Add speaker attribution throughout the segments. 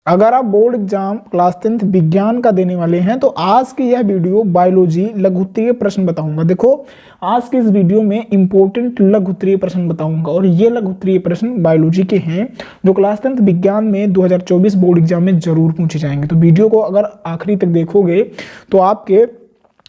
Speaker 1: अगर आप board exam class 10th विज्ञान का देने वाले हैं तो आज की यह वीडियो बायोलॉजी लघु उत्तरीय प्रश्न बताऊंगा। देखो आज के इस वीडियो में इंपॉर्टेंट लघु उत्तरीय प्रश्न बताऊंगा और ये लघु उत्तरीय प्रश्न बायोलॉजी के हैं जो क्लास 10th विज्ञान में 2024 बोर्ड एग्जाम में जरूर पूछे जाएंगे। तो वीडियो को अगर आखिरी तक देखोगे तो आपके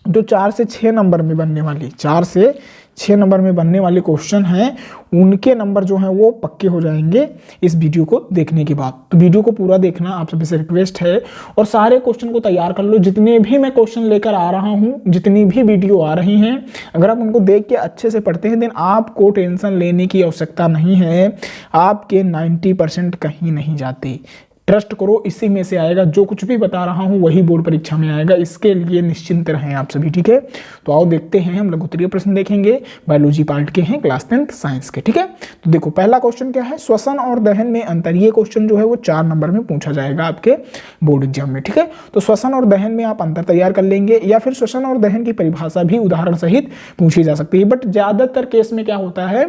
Speaker 1: जो 4 से 6 नंबर में बनने वाली 4 से 6 नंबर में बनने वाले क्वेश्चन हैं उनके नंबर जो हैं वो पक्के हो जाएंगे इस वीडियो को देखने के बाद। तो वीडियो को पूरा देखना आप सभी से रिक्वेस्ट है और सारे क्वेश्चन को तैयार कर लो। जितने भी मैं क्वेश्चन लेकर आ रहा हूं, जितनी भी वीडियो आ रही हैं, अगर आप उनको देख के अच्छे से पढ़ते हैं देन आपको टेंशन लेने की आवश्यकता नहीं है। आपके 90% कहीं नहीं जाते। ट्रस्ट करो, इसी में से आएगा। जो कुछ भी बता रहा हूं वही बोर्ड परीक्षा में आएगा, इसके लिए निश्चिंत रहें आप सभी। ठीक है, तो आओ देखते हैं। हम लघु उत्तरीय प्रश्न देखेंगे, बायोलॉजी पार्ट के हैं, क्लास 10th साइंस के। ठीक है, तो देखो पहला क्वेश्चन क्या है, श्वसन और दहन में अंतर। ये क्वेश्चन जो है वो 4 नंबर में पूछा जाएगा आपके बोर्ड एग्जाम में। ठीक है, तो श्वसन और दहन में आप अंतर तैयार कर लेंगे या फिर श्वसन और दहन की परिभाषा भी उदाहरण सहित पूछी जा सकती है। बट ज्यादातर केस में क्या होता है,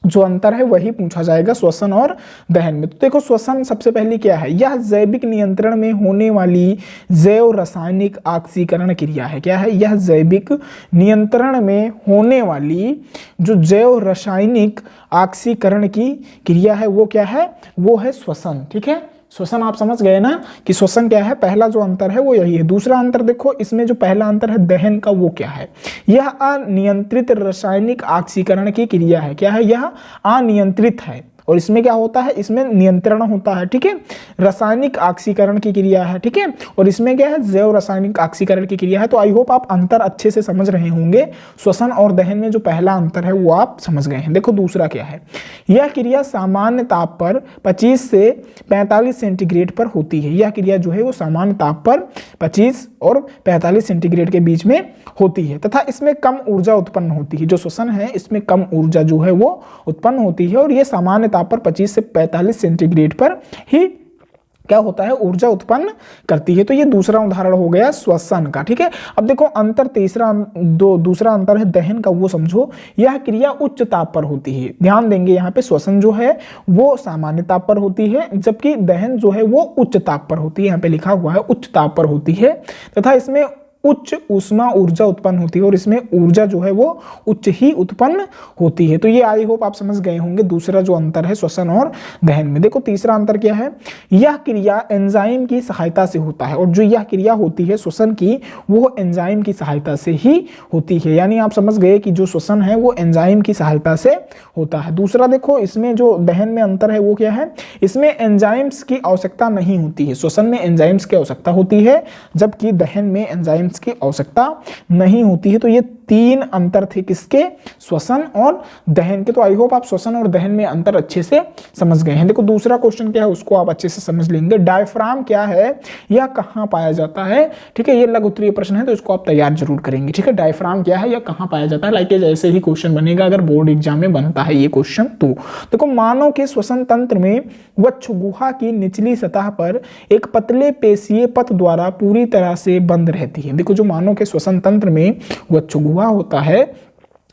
Speaker 1: जो अंतर है वही पूछा जाएगा श्वसन और दहन में। तो देखो श्वसन सबसे पहले क्या है, यह जैविक नियंत्रण में होने वाली जैव रासायनिक ऑक्सीकरण क्रिया है। क्या है, यह जैविक नियंत्रण में होने वाली जो जैव रासायनिक ऑक्सीकरण की क्रिया है वो क्या है, वो है श्वसन। ठीक है, श्वसन आप समझ गए ना कि श्वसन क्या है। पहला जो अंतर है वो यही है। दूसरा अंतर देखो, इसमें जो पहला अंतर है दहन का, वो क्या है, यह अनियंत्रित रासायनिक ऑक्सीकरण की क्रिया है। क्या है, यह अनियंत्रित है और इसमें क्या होता है, इसमें नियंत्रण होता है। ठीक है, रासायनिक ऑक्सीकरण की क्रिया है। ठीक है, और इसमें क्या है, जैव रासायनिक ऑक्सीकरण की क्रिया है। तो आई होप आप अंतर अच्छे से समझ रहे होंगे। श्वसन और दहन में जो पहला अंतर है वो आप समझ गए हैं। देखो दूसरा क्या है, यह क्रिया सामान्य ताप पर 25 से 45 सेंटीग्रेड पर होती है। यह क्रिया जो है वो सामान्य ताप पर 25 और 45 सेंटीग्रेड के बीच में होती है तथा इसमें कम ऊर्जा उत्पन्न होती है। जो श्वसन है इसमें कम ऊर्जा जो है वो उत्पन्न होती है और ये सामान्य ताप पर 25 से 45 सेंटीग्रेड पर ही क्या होता है, ऊर्जा उत्पन्न करती है। तो ये दूसरा उदाहरण हो गया श्वसन का। ठीक है, अब देखो अंतर दूसरा अंतर है दहन का, वो समझो। यह क्रिया उच्च ताप पर होती है। ध्यान देंगे यहाँ पे, श्वसन जो है वो सामान्य ताप पर होती है जबकि दहन जो है वो उच्च ताप पर होती है। यहाँ पे लिखा हुआ है उच्च ताप पर होती है तथा इसमें उच्च ऊष्मा ऊर्जा उत्पन्न होती है और इसमें ऊर्जा जो है वो उच्च ही उत्पन्न होती है। तो ये आई होप आप समझ गए होंगे दूसरा जो अंतर है श्वसन और दहन में। देखो तीसरा अंतर क्या है, यह क्रिया एंजाइम की सहायता से होता है और जो यह क्रिया होती है श्वसन की वो एंजाइम की सहायता से ही होती है। यानी आप समझ गए कि जो श्वसन है वो एंजाइम की सहायता से होता है। दूसरा देखो इसमें जो दहन में अंतर है वो क्या है, इसमें एंजाइम्स की आवश्यकता नहीं होती है। श्वसन में एंजाइम्स की आवश्यकता होती है जबकि दहन में एंजाइम्स की आवश्यकता नहीं होती है। तो ये 3 अंतर थे किसके, श्वसन और दहन के। तो आई होप आप श्वसन और दहन में अंतर अच्छे से समझ गए हैं। देखो दूसरा क्वेश्चन क्या है उसको आप अच्छे से समझ लेंगे। डायफ्राम क्या है, यह कहां पाया जाता है। ठीक है, ये लघु उत्तरीय प्रश्न है तो इसको आप तैयार जरूर करेंगे। ठीक है, डायफ्राम क्या है, यह कहां पाया जाता है। लाइक ऐसे ही क्वेश्चन बनेगा अगर बोर्ड एग्जाम में बनता है ये क्वेश्चन। तो देखो मानव के श्वसन तंत्र में वक्ष गुहा की निचली सतह पर एक पतले पेशीय पथ द्वारा पूरी तरह से बंद रहती है। देखो जो मानव के श्वसन तंत्र में वक्ष गुहा होता है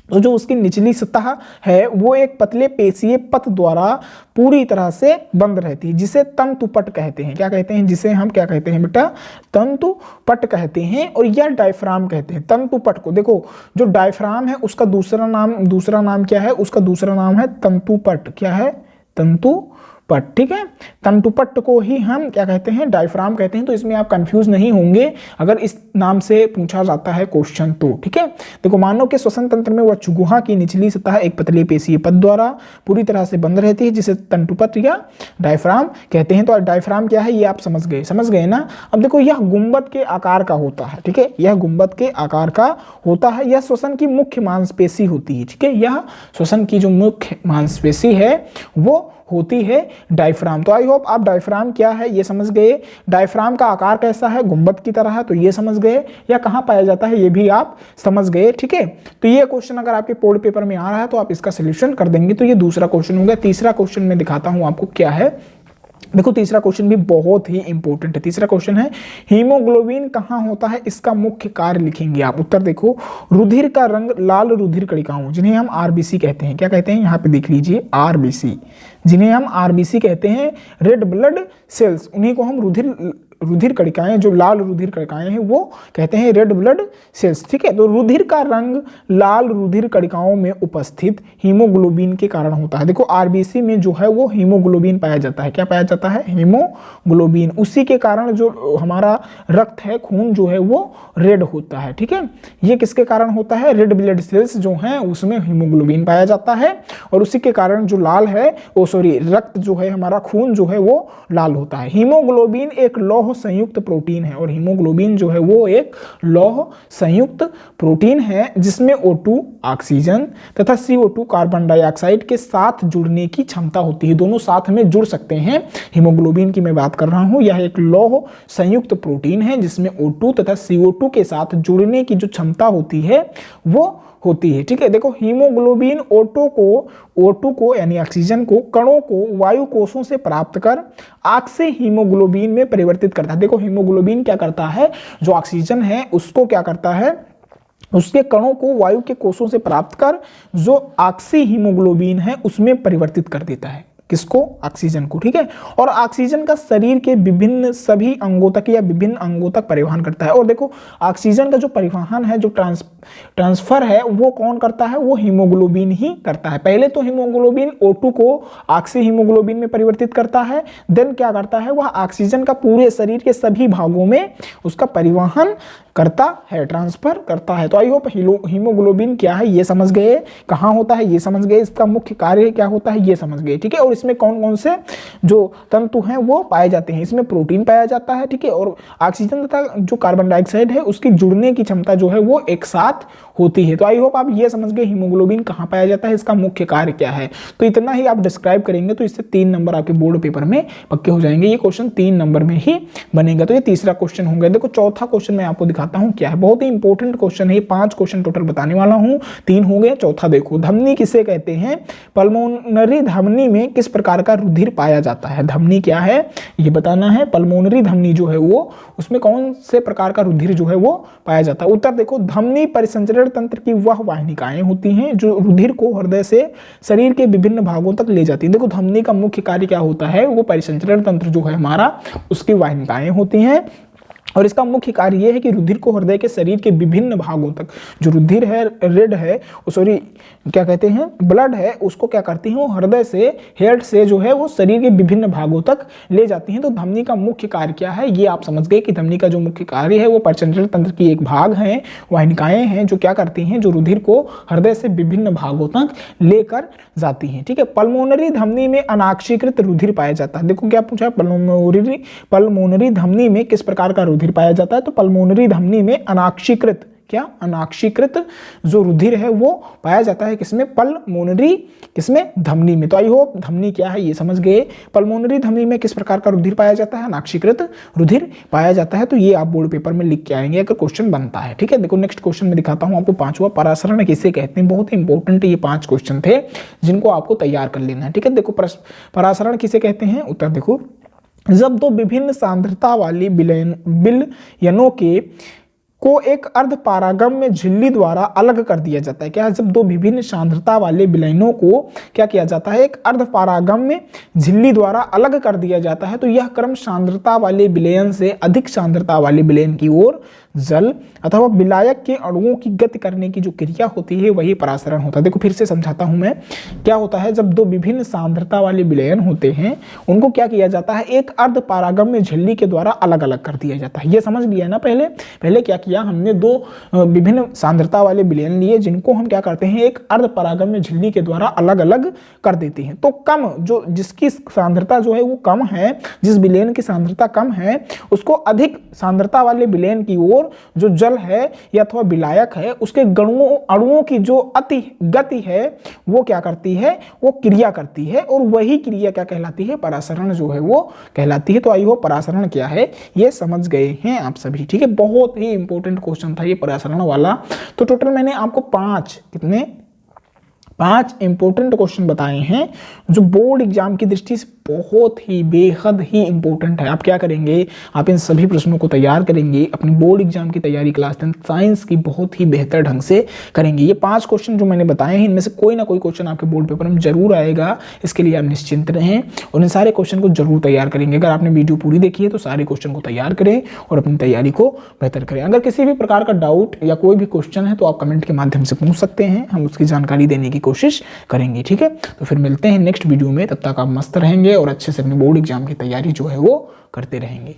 Speaker 1: तो जो उसकी निचली सतह है वो एक पतले पेशीय पथ द्वारा पूरी तरह से बंद रहती है जिसे तंतुपट कहते हैं। क्या कहते हैं, जिसे हम क्या कहते हैं बेटा, तंतुपट कहते हैं और यह डायफ्राम कहते हैं तंतुपट को। देखो जो डायफ्राम है उसका दूसरा नाम क्या है, उसका दूसरा नाम है तंतुपट। क्या है, तंतुपट। ठीक है, तंतुपट को ही हम क्या कहते हैं, डायफ्राम कहते हैं। तो इसमें आप कंफ्यूज नहीं होंगे अगर इस नाम से पूछा जाता है क्वेश्चन तो। ठीक है, देखो मानव के श्वसन तंत्र में वक्ष गुहा की निचली सतह एक पतले पेशीय पथ द्वारा पूरी तरह से बंद रहती है जिसे तंतुपट या डायफ्राम कहते हैं। तो डायफ्राम क्या है ये आप समझ गए ना। अब देखो यह गुंबद के आकार का होता है। ठीक है, यह गुंबद के आकार का होता है। यह श्वसन की मुख्य मांसपेशी होती है। ठीक है, यह श्वसन की जो मुख्य मांसपेशी है वो होती है डायफ्राम। तो आई होप आप डायफ्राम क्या है ये समझ गए। डायफ्राम का आकार कैसा है, गुंबद की तरह है, तो ये समझ गए। या कहां पाया जाता है ये भी आप समझ गए। ठीक है, तो ये क्वेश्चन अगर आपके बोर्ड पेपर में आ रहा है तो आप इसका सोल्यूशन कर देंगे। तो ये दूसरा क्वेश्चन हो गया। तीसरा क्वेश्चन मैं दिखाता हूं आपको क्या है। देखो तीसरा क्वेश्चन भी बहुत ही इंपॉर्टेंट है। तीसरा क्वेश्चन है हीमोग्लोबिन कहां होता है, इसका मुख्य कार्य लिखेंगे आप। उत्तर देखो, रुधिर का रंग लाल रुधिर कणिकाओं जिन्हें हम आरबीसी कहते हैं। क्या कहते हैं, यहाँ पे देख लीजिए आरबीसी। जिन्हें हम आरबीसी कहते हैं, रेड ब्लड सेल्स, उन्हीं को हम रुधिर कणिकाएं, जो लाल रुधिर कणिकाएं हैं वो कहते हैं रेड ब्लड सेल्स। ठीक है, तो रुधिर का रंग लाल रुधिर कणिकाओं में उपस्थित हीमोग्लोबिन के कारण होता है। देखो आरबीसी में जो है वो हीमोग्लोबिन पाया जाता है। क्या पाया जाता है? हीमोग्लोबिन। उसी के कारण जो हमारा रक्त है, खून जो है वो रेड होता है। ठीक है, ये किसके कारण होता है? रेड ब्लड सेल्स जो हैं उसमें हीमोग्लोबिन पाया जाता है और उसी के कारण जो लाल है रक्त जो है हमारा, खून जो है वो लाल होता है। हीमोग्लोबिन एक लौह संयुक्त प्रोटीन है और हीमोग्लोबिन जो है वो एक लौह संयुक्त प्रोटीन है जिसमें O2 ऑक्सीजन तथा CO2 कार्बन डाइऑक्साइड के साथ जुड़ने की क्षमता होती है। दोनों साथ में जुड़ सकते हैं। हीमोग्लोबिन की मैं बात कर रहा हूं। यह एक लौह संयुक्त प्रोटीन है जिसमें O2 तथा CO2 के साथ जुड़ने की जो क्षमता होती है वो होती है। ठीक है, देखो हीमोग्लोबिन O2 को यानी ऑक्सीजन को, कणों को वायु कोशों से प्राप्त कर ऑक्सी हीमोग्लोबिन में परिवर्तित करता है। देखो हीमोग्लोबिन क्या करता है? जो ऑक्सीजन है उसको क्या करता है? उसके कणों को वायु के कोशों से प्राप्त कर जो ऑक्सी हीमोग्लोबिन है उसमें परिवर्तित कर देता है। किसको? ऑक्सीजन को। ठीक है, और ऑक्सीजन का शरीर के विभिन्न सभी अंगों तक या विभिन्न अंगों तक परिवहन करता है। और देखो ऑक्सीजन का जो परिवहन है, जो ट्रांसफर है, वो कौन करता है? वो हीमोग्लोबिन ही करता है। पहले तो हीमोग्लोबिन O2 को ऑक्सी हीमोग्लोबिन में परिवर्तित करता है, देन क्या करता है? वह ऑक्सीजन का पूरे शरीर के सभी भागों में उसका परिवहन करता है, ट्रांसफर करता है। तो आई होप हीमोग्लोबिन क्या है ये समझ गए, कहाँ होता है ये समझ गए, इसका मुख्य कार्य क्या होता है ये समझ गए। ठीक है, और इसमें कौन कौन से जो तंतु हैं वो पाए जाते हैं? इसमें प्रोटीन पाया जाता है। ठीक है, और ऑक्सीजन तथा जो कार्बन डाइऑक्साइड है उसकी जुड़ने की क्षमता जो है वो एक साथ होती है। तो आई होप आप ये समझ गए हीमोग्लोबिन कहाँ पाया जाता है, इसका मुख्य कार्य क्या है। तो इतना ही आप डिस्क्राइब करेंगे तो इससे 3 नंबर आपके बोर्ड पेपर में पक्के हो जाएंगे। ये क्वेश्चन 3 नंबर में ही बनेगा। तो ये तीसरा क्वेश्चन हो गया। देखो चौथा क्वेश्चन मैं आपको दिखाता हूँ क्या है। बहुत ही इंपॉर्टेंट क्वेश्चन है। 5 क्वेश्चन टोटल बताने वाला हूँ, 3 हो गए, चौथा देखो। धमनी किसे कहते हैं? पल्मोनरी धमनी में किस प्रकार का रुधिर पाया जाता है? धमनी क्या है ये बताना है। पल्मोनरी धमनी जो है वो, उसमें कौन से प्रकार का रुधिर जो है वो पाया जाता है? उत्तर देखो, धमनी परिसंचरण तंत्र की वह वाहिनिकाएं होती हैं जो रुधिर को हृदय से शरीर के विभिन्न भागों तक ले जाती है। देखो धमनी का मुख्य कार्य क्या होता है? वो परिसंचरण तंत्र जो है हमारा, उसकी वाहिनिकाएं होती हैं और इसका मुख्य कार्य यह है कि रुधिर को हृदय के शरीर के विभिन्न भागों तक, जो रुधिर है, रेड है, क्या कहते हैं, ब्लड है, उसको क्या करती हैं? वो हृदय से, हेड से जो है वो शरीर के विभिन्न भागों तक ले जाती हैं। तो धमनी का मुख्य कार्य क्या है ये आप समझ गए कि धमनी का जो मुख्य कार्य है वो परिसंचरण तंत्र की एक भाग है, वाहिनिकाएं हैं जो क्या करती हैं? जो रुधिर को हृदय से विभिन्न भागों तक लेकर जाती हैं। ठीक है, पल्मोनरी धमनी में अनाक्षीकृत रुधिर पाया जाता है। देखो क्या पूछा? पल्मोनरी धमनी में किस प्रकार का रुधिर पाया जाता है? तो पल्मोनरी धमनी में अनाक्षीकृत, क्या? अनाक्षीकृत जो रुधिर है वो पाया जाता है किसमें? पल्मोनरी, किसमें? धमनी में। तो आई होप धमनी क्या है ये समझ गए। पल्मोनरी धमनी में किस प्रकार का रुधिर पाया जाता है? अनाक्षीकृत रुधिर पाया जाता है। तो ये आप बोर्ड पेपर में लिख के आएंगे अगर क्वेश्चन बनता है। ठीक है, देखो नेक्स्ट क्वेश्चन में दिखाता हूं आपको। 5वां, परासरण किसे कहते हैं? बहुत ही इंपॉर्टेंट ये 5 क्वेश्चन थे जिनको आपको तैयार कर लेना है। ठीक है, देखो परासरण किसे कहते हैं? उत्तर देखो, जब दो विभिन्न सांद्रता वाली विलयनों को एक अर्ध पारागम्य झिल्ली द्वारा अलग कर दिया जाता है। क्या? जब दो विभिन्न सांद्रता वाले विलयनों को क्या किया जाता है? एक अर्ध पारागम्य झिल्ली द्वारा अलग कर दिया जाता है तो यह क्रम सांद्रता वाले विलयन से अधिक सांद्रता वाले विलयन की ओर जल अथवा विलायक के अणुओं की गति करने की जो क्रिया होती है वही परासरण होता है। देखो फिर से समझाता हूं मैं, क्या होता है? जब दो विभिन्न सांद्रता वाले विलयन होते हैं उनको क्या किया जाता है? एक अर्ध पारागम्य झिल्ली के द्वारा अलग अलग कर दिया जाता है। ये समझ लिया ना? पहले क्या किया हमने? दो विभिन्न सांद्रता वाले विलयन लिए जिनको हम क्या करते हैं? एक अर्ध पारागम्य झिल्ली के द्वारा अलग अलग कर देते हैं। तो कम, जो जिसकी सांद्रता जो है वो कम है, जिस विलयन की सांद्रता कम है, उसको अधिक सांद्रता वाले विलयन की ओर जो जल है या अथवा विलायक है उसके अणुओं की जो अति गति है वो क्या करती है? वो क्रिया करती है और वही क्रिया क्या कहलाती है? परासरण जो है वो कहलाती है। तो आई होप परासरण क्या है ये समझ गए हैं आप सभी। ठीक है, बहुत ही इंपॉर्टेंट क्वेश्चन था ये परासरण वाला। तो टोटल मैंने आपको 5 इंपॉर्टेंट क्वेश्चन बताए हैं जो बोर्ड एग्जाम की दृष्टि से बहुत ही बेहद ही इंपॉर्टेंट है। आप क्या करेंगे, आप इन सभी प्रश्नों को तैयार करेंगे, अपनी बोर्ड एग्जाम की तैयारी क्लास 10 साइंस की बहुत ही बेहतर ढंग से करेंगे। ये 5 क्वेश्चन जो मैंने बताए हैं, इनमें से कोई ना कोई क्वेश्चन आपके बोर्ड पेपर में जरूर आएगा, इसके लिए आप निश्चिंत रहें और इन सारे क्वेश्चन को जरूर तैयार करेंगे। अगर आपने वीडियो पूरी देखी है तो सारे क्वेश्चन को तैयार करें और अपनी तैयारी को बेहतर करें। अगर किसी भी प्रकार का डाउट या कोई भी क्वेश्चन है तो आप कमेंट के माध्यम से पूछ सकते हैं, हम उसकी जानकारी देने की कोशिश करेंगे। ठीक है, तो फिर मिलते हैं नेक्स्ट वीडियो में, तब तक आप मस्त रहेंगे और अच्छे से अपनी बोर्ड एग्जाम की तैयारी जो है वो करते रहेंगे।